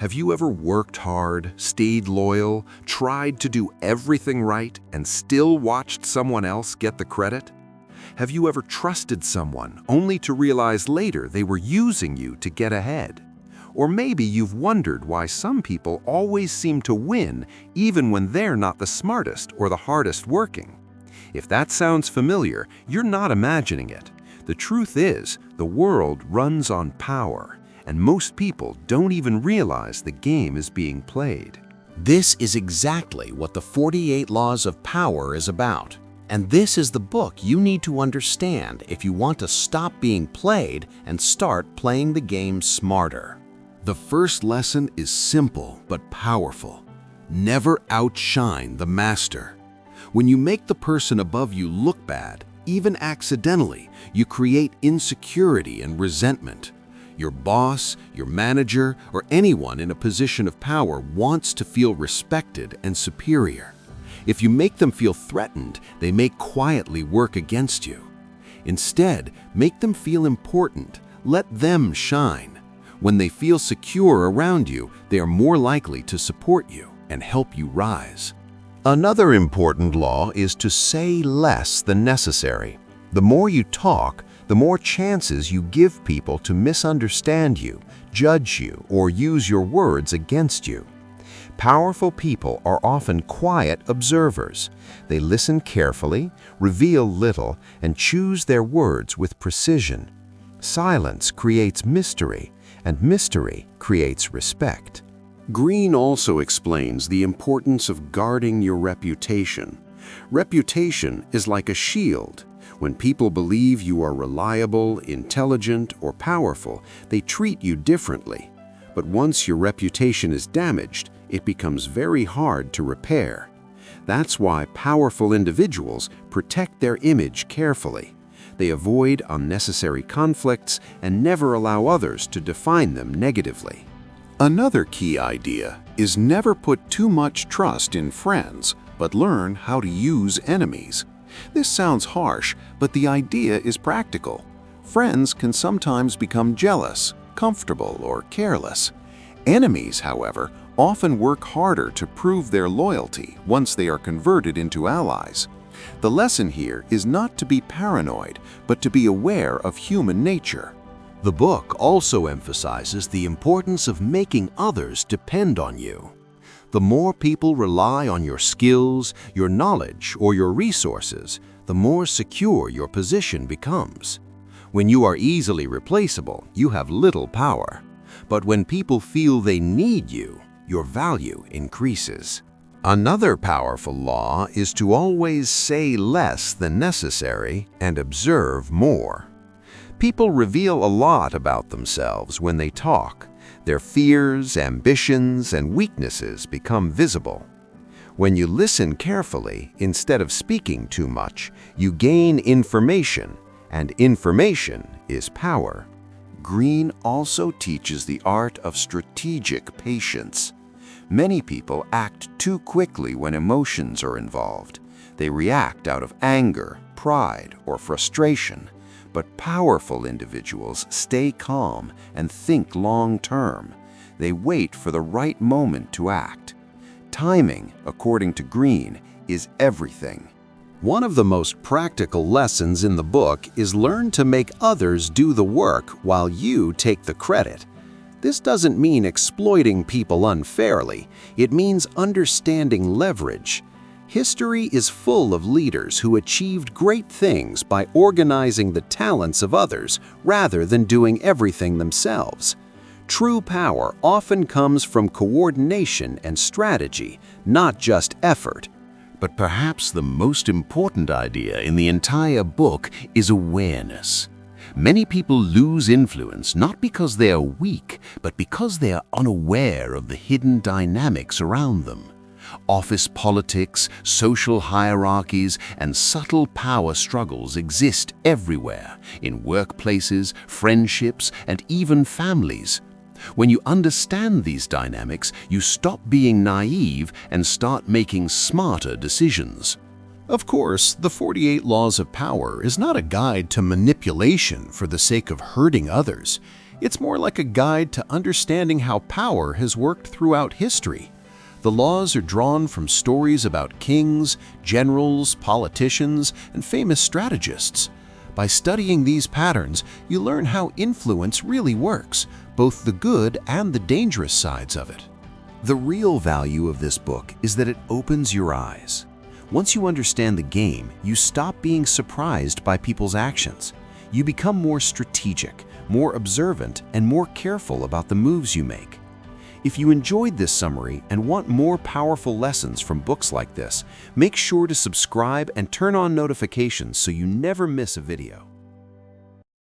Have you ever worked hard, stayed loyal, tried to do everything right, and still watched someone else get the credit? Have you ever trusted someone only to realize later they were using you to get ahead? Or maybe you've wondered why some people always seem to win even when they're not the smartest or the hardest working. If that sounds familiar, you're not imagining it. The truth is, the world runs on power, and most people don't even realize the game is being played. This is exactly what the 48 Laws of Power is about. And this is the book you need to understand if you want to stop being played and start playing the game smarter. The first lesson is simple but powerful. Never outshine the master. When you make the person above you look bad, even accidentally, you create insecurity and resentment. Your boss, your manager, or anyone in a position of power wants to feel respected and superior. If you make them feel threatened, they may quietly work against you. Instead, make them feel important. Let them shine. When they feel secure around you, they are more likely to support you and help you rise. Another important law is to say less than necessary. The more you talk, the more chances you give people to misunderstand you, judge you, or use your words against you. Powerful people are often quiet observers. They listen carefully, reveal little, and choose their words with precision. Silence creates mystery, and mystery creates respect. Greene also explains the importance of guarding your reputation. Reputation is like a shield. When people believe you are reliable, intelligent, or powerful, they treat you differently. But once your reputation is damaged, it becomes very hard to repair. That's why powerful individuals protect their image carefully. They avoid unnecessary conflicts and never allow others to define them negatively. Another key idea is never put too much trust in friends, but learn how to use enemies. This sounds harsh, but the idea is practical. Friends can sometimes become jealous, comfortable, or careless. Enemies, however, often work harder to prove their loyalty once they are converted into allies. The lesson here is not to be paranoid, but to be aware of human nature. The book also emphasizes the importance of making others depend on you. The more people rely on your skills, your knowledge, or your resources, the more secure your position becomes. When you are easily replaceable, you have little power. But when people feel they need you, your value increases. Another powerful law is to always say less than necessary and observe more. People reveal a lot about themselves when they talk. Their fears, ambitions, and weaknesses become visible. When you listen carefully, instead of speaking too much, you gain information, and information is power. Greene also teaches the art of strategic patience. Many people act too quickly when emotions are involved. They react out of anger, pride, or frustration. But powerful individuals stay calm and think long-term. They wait for the right moment to act. Timing, according to Greene, is everything. One of the most practical lessons in the book is learn to make others do the work while you take the credit. This doesn't mean exploiting people unfairly. It means understanding leverage. History is full of leaders who achieved great things by organizing the talents of others rather than doing everything themselves. True power often comes from coordination and strategy, not just effort. But perhaps the most important idea in the entire book is awareness. Many people lose influence not because they are weak, but because they are unaware of the hidden dynamics around them. Office politics, social hierarchies, and subtle power struggles exist everywhere, in workplaces, friendships, and even families. When you understand these dynamics, you stop being naive and start making smarter decisions. Of course, the 48 Laws of Power is not a guide to manipulation for the sake of hurting others. It's more like a guide to understanding how power has worked throughout history. The laws are drawn from stories about kings, generals, politicians, and famous strategists. By studying these patterns, you learn how influence really works, both the good and the dangerous sides of it. The real value of this book is that it opens your eyes. Once you understand the game, you stop being surprised by people's actions. You become more strategic, more observant, and more careful about the moves you make. If you enjoyed this summary and want more powerful lessons from books like this, make sure to subscribe and turn on notifications so you never miss a video.